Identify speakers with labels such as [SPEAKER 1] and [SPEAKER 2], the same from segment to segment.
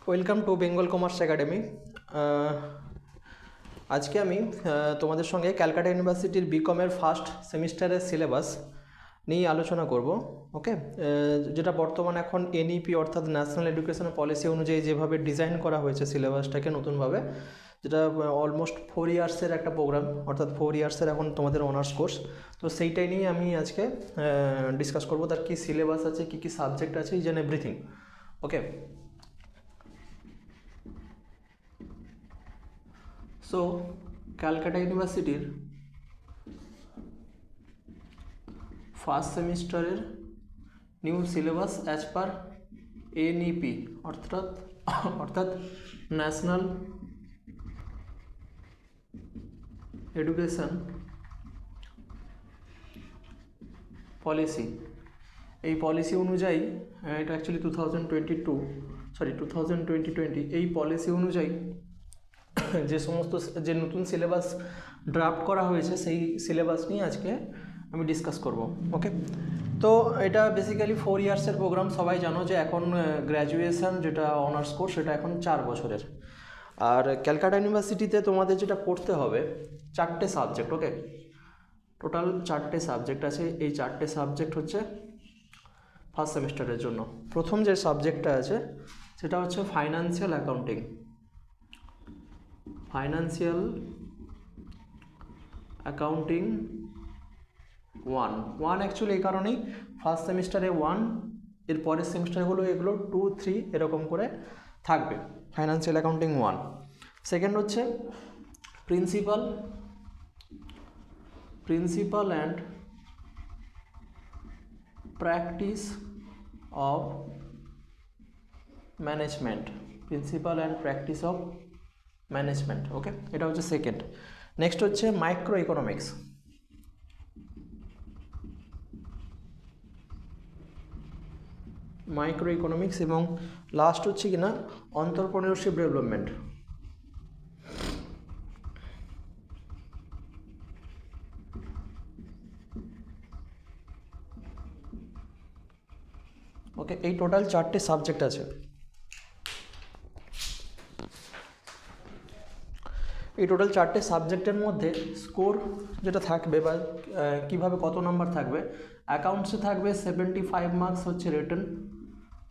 [SPEAKER 1] Welcome to Bengal commerce academy. আজকে আমি তোমাদের সঙ্গে ক্যালকাটা ইউনিভার্সিটির বিকমের ফার্স্ট সেমিস্টারের সিলেবাস নিয়ে আলোচনা করব। ওকে, যেটা বর্তমানে এখন এনইপি অর্থাৎ ন্যাশনাল এডুকেশন পলিসি অনুযায়ী যেভাবে ডিজাইন করা হয়েছে সিলেবাসটাকে নতুনভাবে, যেটা অলমোস্ট 4 ইয়ার্সের একটা প্রোগ্রাম, অর্থাৎ 4 ইয়ার্সের এখন তোমাদের অনার্স কোর্স। তো সেইটাই নিয়ে আমি আজকে ডিসকাস করব, তার কী সিলেবাস আছে, কী কী সাবজেক্ট আছে, is and everything. Okay, so Calcutta ইউনিভার্সিটির ফার্স্ট সেমিস্টারের new syllabus as per NEP অর্থাৎ ন্যাশনাল এডুকেশন পলিসি, এই পলিসি অনুযায়ী এটা অ্যাকচুয়ালি 2020 এই পলিসি অনুযায়ী যে নতুন সিলেবাস ড্রাফট করা হয়েছে সেই সিলেবাস নিয়ে আজকে আমি ডিসকাস করব। ওকে, তো এটা বেসিক্যালি 4 ইয়ার্সের প্রোগ্রাম। সবাই জানো যে এখন গ্র্যাজুয়েশন যেটা অনার্স কোর্স সেটা এখন 4 বছরের। আর ক্যালকাটা ইউনিভার্সিটিতে তোমাদের যেটা পড়তে হবে 4টে সাবজেক্ট। ওকে, টোটাল 4টে সাবজেক্ট আছে। এই 4টে সাবজেক্ট হচ্ছে ফার্স্ট সেমিস্টারের জন্য। প্রথম যে সাবজেক্টটা আছে সেটা হচ্ছে financial accounting. Financial accounting 1 actually এই কারণেই ফার্স্ট সেমিস্টারে 1, এর পরের সেমিস্টারগুলো এগুলো 2, 3 এরকম করে থাকবে। Financial accounting 1। সেকেন্ড হচ্ছে principle and practice of management. Principle and practice of management. Okay, এটা হচ্ছে সেকেন্ড। নেক্সট হচ্ছে মাইক্রো ইকোনমিক্স। মাইক্রো ইকোনমিক্স এবং লাস্ট হচ্ছে কিনা এন্টারপ্রেনিউরশিপ ডেভেলপমেন্ট। ওকে, এই টোটাল 4টে সাবজেক্ট আছে। এই টোটাল 4টে সাবজেক্টের মধ্যে স্কোর যেটা থাকবে বা কীভাবে কত নাম্বার থাকবে, অ্যাকাউন্টসে থাকবে 75 মার্কস হচ্ছে রিটেন।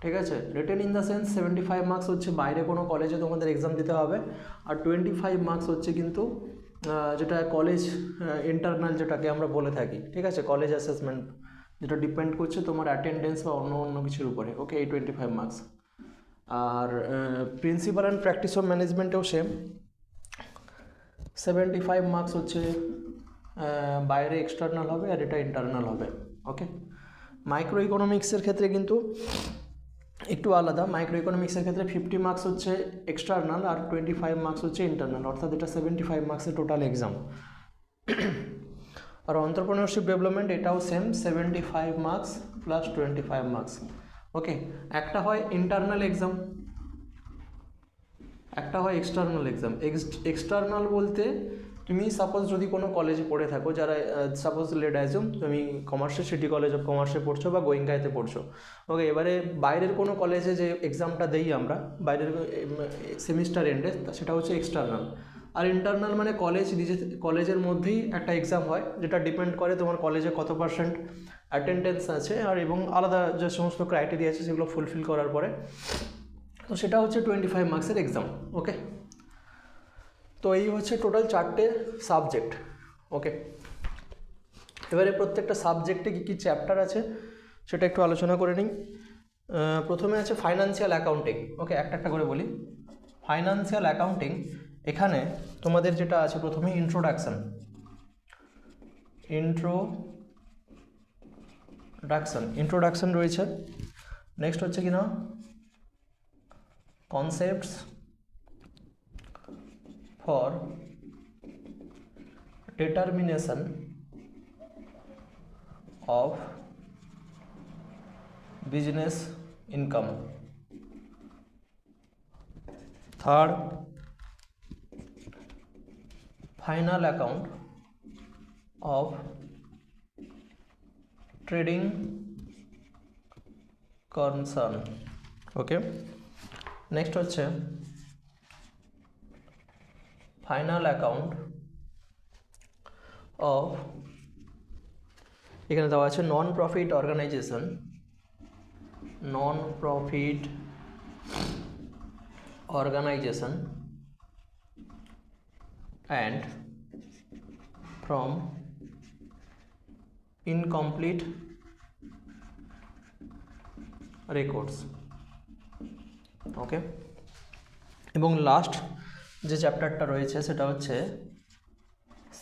[SPEAKER 1] ঠিক আছে, written in the sense 75 marks হচ্ছে বাইরে কোনো কলেজে তোমাদের এক্সাম দিতে হবে, আর 25 মার্কস হচ্ছে কিন্তু যেটা কলেজ ইন্টারনাল যেটাকে আমরা বলে থাকি। ঠিক আছে, কলেজ অ্যাসেসমেন্ট, যেটা ডিপেন্ড করছে তোমার অ্যাটেন্ডেন্স বা অন্য কিছুর উপরে। ওকে, এই 25 মার্কস। আর প্রিন্সিপাল অ্যান্ড প্র্যাকটিস অফ ম্যানেজমেন্টেও সেম, 75 মার্কস হচ্ছে বাইরে এক্সটার্নাল হবে আর এটা ইন্টারনাল হবে। ওকে, মাইক্রো ইকোনমিক্সের ক্ষেত্রে কিন্তু একটু আলাদা। মাইক্রো ইকোনমিক্সের ক্ষেত্রে 50 মার্কস হচ্ছে এক্সটার্নাল আর 25 মার্কস হচ্ছে ইন্টারনাল, অর্থাৎ এটা 75 মার্কসের টোটাল এক্সাম। আর এন্টারপ্রেনিউরশিপ ডেভেলপমেন্ট এটাও সেম, 75 মার্কস প্লাস 25 মার্কস। ওকে, একটা হয় ইন্টারনাল এক্সাম, একটা হয় এক্সটার্নাল এক্সাম। এক্সটার্নাল বলতে তুমি সাপোজ যদি কোনো কলেজে পড়ে থাকো, যারা সাপোজ লেট অ্যাজুম তুমি কমার্সে সিটি কলেজ অফ কমার্সে পড়ছো বা গোয়েঙ্কাতে পড়ছো। ওকে, এবারে বাইরের কোনো কলেজে যে এক্সামটা দিই আমরা বাইরের সেমিস্টার এন্ডে, সেটা হচ্ছে এক্সটার্নাল। আর ইন্টারনাল মানে কলেজের মধ্যেই একটা এক্সাম হয়, যেটা ডিপেন্ড করে তোমার কলেজে কত পার্সেন্ট অ্যাটেন্ডেন্স আছে আর এবং আলাদা যে সমস্ত ক্রাইটেরিয়া আছে সেগুলো ফুলফিল করার পরে, তো সেটা হচ্ছে 25 মার্কসের এক্সাম। ওকে, তো এই হচ্ছে টোটাল 4টে সাবজেক্ট। ওকে, এবারে প্রত্যেকটা সাবজেক্টে কী কী চ্যাপ্টার আছে সেটা একটু আলোচনা করে নিই। প্রথমে আছে ফাইন্যান্সিয়াল অ্যাকাউন্টিং। ওকে, একটা করে বলি। ফাইন্যান্সিয়াল অ্যাকাউন্টিং, এখানে তোমাদের যেটা আছে প্রথমে ইন্ট্রোডাকশন রয়েছে। নেক্সট হচ্ছে কিনা concepts for determination of business income. Third, final account of trading concern. Okay, next হচ্ছে ফাইনাল অ্যাকাউন্ট অফ, এখানে দেওয়া আছে non profit organisation, non profit organisation and from incomplete records, okay. এবং লাস্ট যে চ্যাপ্টারটা রয়েছে সেটা হচ্ছে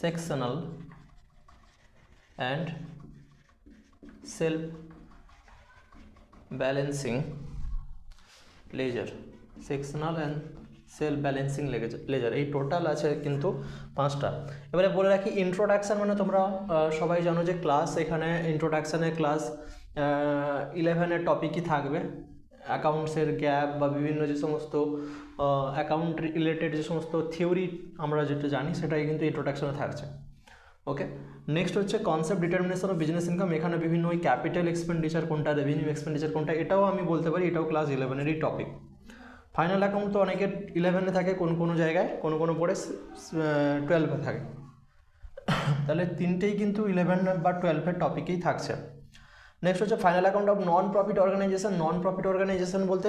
[SPEAKER 1] sectional and self balancing ledger, sectional and self balancing ledger, এই টোটাল আছে কিন্তু 5টা। এবারে বলে রাখি ইন্ট্রোডাকশান মানে তোমরা সবাই জানো যে ক্লাস, এখানে ইন্ট্রোডাকশানের ক্লাস 11-এর টপিকই থাকবে, অ্যাকাউন্টসের গ্যাপ বা বিভিন্ন যে সমস্ত অ্যাকাউন্ট রিলেটেড যে সমস্ত থিওরি আমরা যেটা জানি সেটাই কিন্তু ইন্ট্রোডাকশানে থাকছে, ওকে। নেক্সট হচ্ছে concept determination of business income, এখানে বিভিন্ন ওই ক্যাপিটাল এক্সপেন্ডিচার কোনটা, রেভিনিউ এক্সপেন্ডিচার কোনটা, এটাও আমি বলতে পারি এটাও ক্লাস 11-এরই টপিক। ফাইনাল অ্যাকাউন্ট তো অনেকের 11-এ থাকে, কোনো জায়গায় কোনো পড়ে 12-এ থাকে, তাহলে তিনটেই কিন্তু 11 বা 12-এর টপিকেই থাকছে। নেক্সট হচ্ছে final account of non profit organisation. Non profit organisation বলতে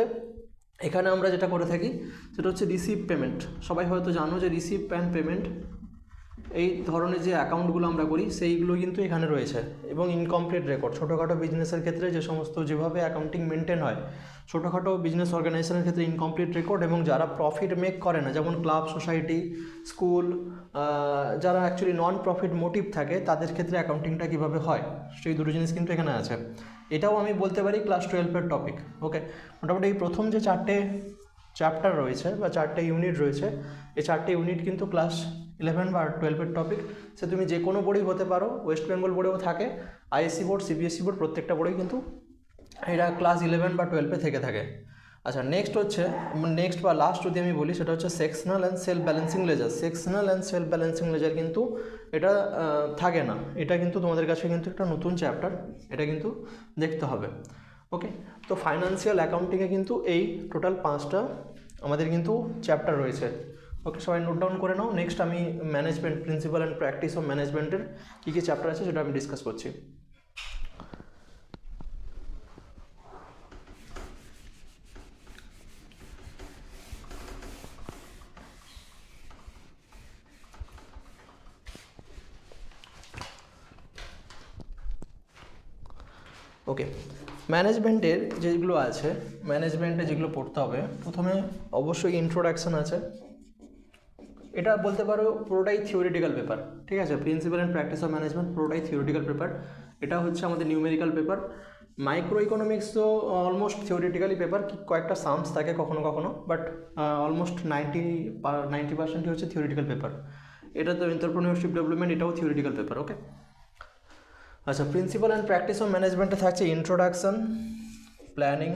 [SPEAKER 1] এখানে আমরা যেটা করে থাকি সেটা হচ্ছে রিসিভ পেমেন্ট। সবাই হয়তো জানো যে রিসিভ অ্যান্ড পেমেন্ট এই ধরনের যে অ্যাকাউন্টগুলো আমরা করি সেইগুলো কিন্তু এখানে রয়েছে, এবং ইনকমপ্লিট রেকর্ড, ছোটোখাটো বিজনেসের ক্ষেত্রে যে সমস্ত যেভাবে অ্যাকাউন্টিং মেনটেন হয়, ছোটোখাটো বিজনেস অর্গানাইজেশনের ক্ষেত্রে ইনকমপ্লিট রেকর্ড, এবং যারা প্রফিট মেক করে না যেমন ক্লাব, সোসাইটি, স্কুল, যারা অ্যাকচুয়ালি নন প্রফিট মোটিভ থাকে তাদের ক্ষেত্রে অ্যাকাউন্টিংটা কীভাবে হয় সেই দুটো জিনিস কিন্তু এখানে আছে। এটাও আমি বলতে পারি ক্লাস 12-এর টপিক, ওকে। মোটামুটি এই প্রথম যে 4টে চ্যাপ্টার রয়েছে বা 4টে ইউনিট রয়েছে, এই 4টে ইউনিট কিন্তু ক্লাস 11 বা 12-এর টপিক। সে তুমি যে কোনো বোর্ডেই হতে পারো, ওয়েস্ট বেঙ্গল বোর্ডেও থাকে, আইএসসি বোর্ড, সিবিএসসি বোর্ড, প্রত্যেকটা বোর্ডেই কিন্তু এটা ক্লাস 11 বা 12-এ থেকে থাকে। আচ্ছা, নেক্সট হচ্ছে, নেক্সট বা লাস্ট যদি আমি বলি সেটা হচ্ছে sectional and self balancing ledger. Sectional and self balancing ledger কিন্তু এটা থাকে না, এটা কিন্তু তোমাদের কাছে কিন্তু একটা নতুন চ্যাপ্টার, এটা কিন্তু দেখতে হবে, ওকে। তো ফাইন্যান্সিয়াল অ্যাকাউন্টিংয়ে কিন্তু এই টোটাল 5টা আমাদের কিন্তু চ্যাপ্টার রয়েছে, ওকে। সবাই নোট ডাউন করে নাও। নেক্সট আমি management, principle and practice of ম্যানেজমেন্টের কী কী চ্যাপ্টার আছে সেটা আমি ডিসকাস করছি। ওকে, ম্যানেজমেন্টের যেগুলো আছে, ম্যানেজমেন্টে যেগুলো পড়তে হবে, প্রথমে অবশ্যই ইন্ট্রোডাকশান আছে, এটা বলতে পারো পুরোটাই থিওরিটিক্যাল পেপার, ঠিক আছে। Principal and practice of management পুরোটাই থিওরিটিক্যাল পেপার, এটা হচ্ছে আমাদের নিউমেরিক্যাল পেপার। মাইক্রো ইকোনমিক্স তো অলমোস্ট থিওরিটিক্যালি পেপার, কয়েকটা সামস থাকে কখনো কখনো, বাট অলমোস্ট 90% হচ্ছে থিওরিটিক্যাল পেপার। এটা তো এন্টারপ্রেনিউরশিপ ডেভেলপমেন্ট, এটাও থিওরিটিক্যাল পেপার, ওকে। আচ্ছা, প্রিন্সিপাল অ্যান্ড প্র্যাকটিস অফ ম্যানেজমেন্টে থাকছে introduction, planning,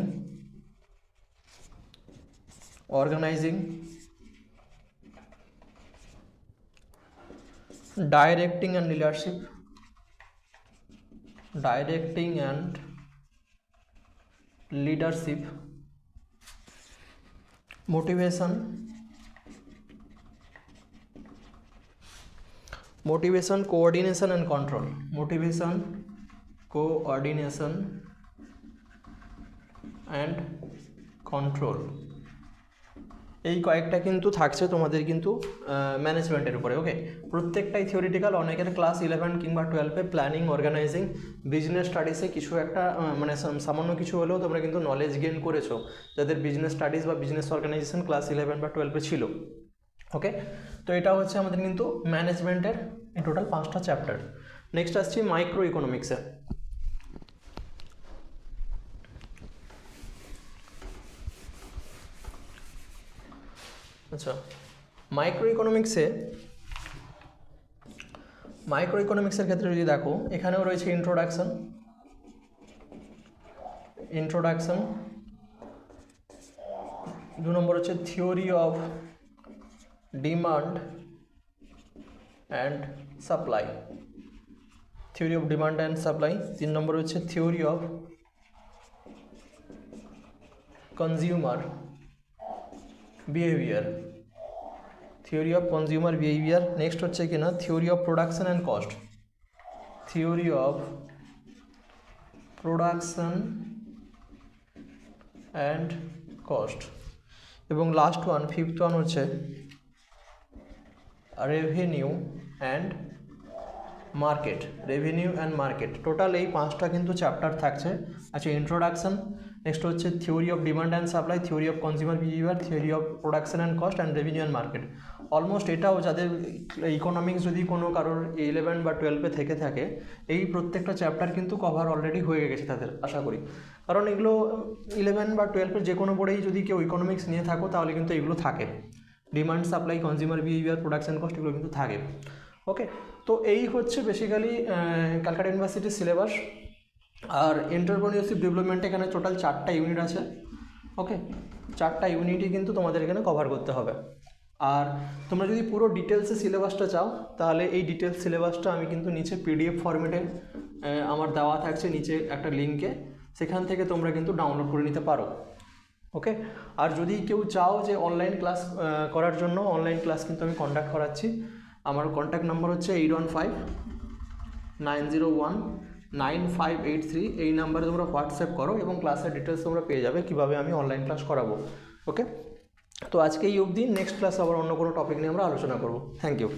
[SPEAKER 1] organising, directing and leadership, directing and leadership, motivation, motivation, coordination and control, motivation, coordination and control, এই কয়েকটা কিন্তু থাকছে তোমাদের কিন্তু ম্যানেজমেন্টের উপরে, ওকে। প্রত্যেকটাই থিওরিটিক্যাল। অনেকের ক্লাস 11 কিংবা 12-এ প্ল্যানিং, অর্গানাইজিং, বিজনেস স্টাডিজে কিছু একটা মানে সামান্য কিছু হলেও তোমরা কিন্তু নলেজ গেইন করেছো, যাদের বিজনেস স্টাডিজ বা বিজনেস অর্গানাইজেশন ক্লাস 11 বা 12-এ ছিল, ওকে। তো এটা হচ্ছে আমাদের কিন্তু ম্যানেজমেন্টের এই টোটাল 5টা চ্যাপ্টার। নেক্সট আসছি মাইক্রো ইকোনমিক্সে। আচ্ছা, মাইক্রো ইকোনমিক্সের ক্ষেত্রে যদি দেখো, এখানেও রয়েছে ইন্ট্রোডাকশন, 2 নম্বর হচ্ছে theory of demand and supply, 3 নম্বর হচ্ছে theory of consumer behaviour, theory of consumer behaviour. Next হচ্ছে কিনা theory of production and cost, theory of production and cost. এবং লাস্ট ওয়ান, ফিফথ ওয়ান হচ্ছে revenue and market, revenue and market. Total এই 5টা কিন্তু chapter থাকছে। আচ্ছা, introduction, next হচ্ছে theory of demand and supply, theory of consumer behaviour, theory of production and cost and revenue and market. Almost এটাও যাদের economics যদি কোনো কারোর 11 বা 12-এ থেকে থাকে, এই প্রত্যেকটা চ্যাপ্টার কিন্তু কভার অলরেডি হয়ে গেছে তাদের, আশা করি। কারণ এগুলো 11 বা 12-এর যে কোনো বোর্ডেই যদি কেউ ইকোনমিক্স নিয়ে থাকো তাহলে কিন্তু এগুলো থাকে, demand supply, consumer behaviour, production cost, এগুলো কিন্তু থাকে। ওকে, তো এই হচ্ছে বেসিক্যালি ক্যালকাটা ইউনিভার্সিটির সিলেবাস। আর এন্টারপ্রেনিউরশিপ ডেভেলপমেন্ট এখানে টোটাল 4টা ইউনিট আছে। ওকে, 4টা ইউনিটই কিন্তু তোমাদের এখানে কভার করতে হবে। আর তোমরা যদি পুরো ডিটেলসে সিলেবাসটা চাও তাহলে এই ডিটেলস সিলেবাসটা আমি কিন্তু নিচে পিডিএফ ফরম্যাটে আমার দেওয়া থাকছে নিচে একটা লিঙ্কে, সেখান থেকে তোমরা কিন্তু ডাউনলোড করে নিতে পারো। ওকে, আর যদি কেউ চাও যে অনলাইন ক্লাস করার জন্য, অনলাইন ক্লাস কিন্তু আমি কন্ডাক্ট করাচ্ছি। আমার কন্ট্যাক্ট নাম্বার হচ্ছে 8159019583। এই নাম্বারে তোমরা হোয়াটসঅ্যাপ করো এবং ক্লাসের ডিটেলস তোমরা পেয়ে যাবে কীভাবে আমি অনলাইন ক্লাস করাবো। ওকে, তো আজকে এই অবধি, নেক্সট ক্লাস আবার অন্য কোনো টপিক নিয়ে আমরা আলোচনা করবো। Thank you.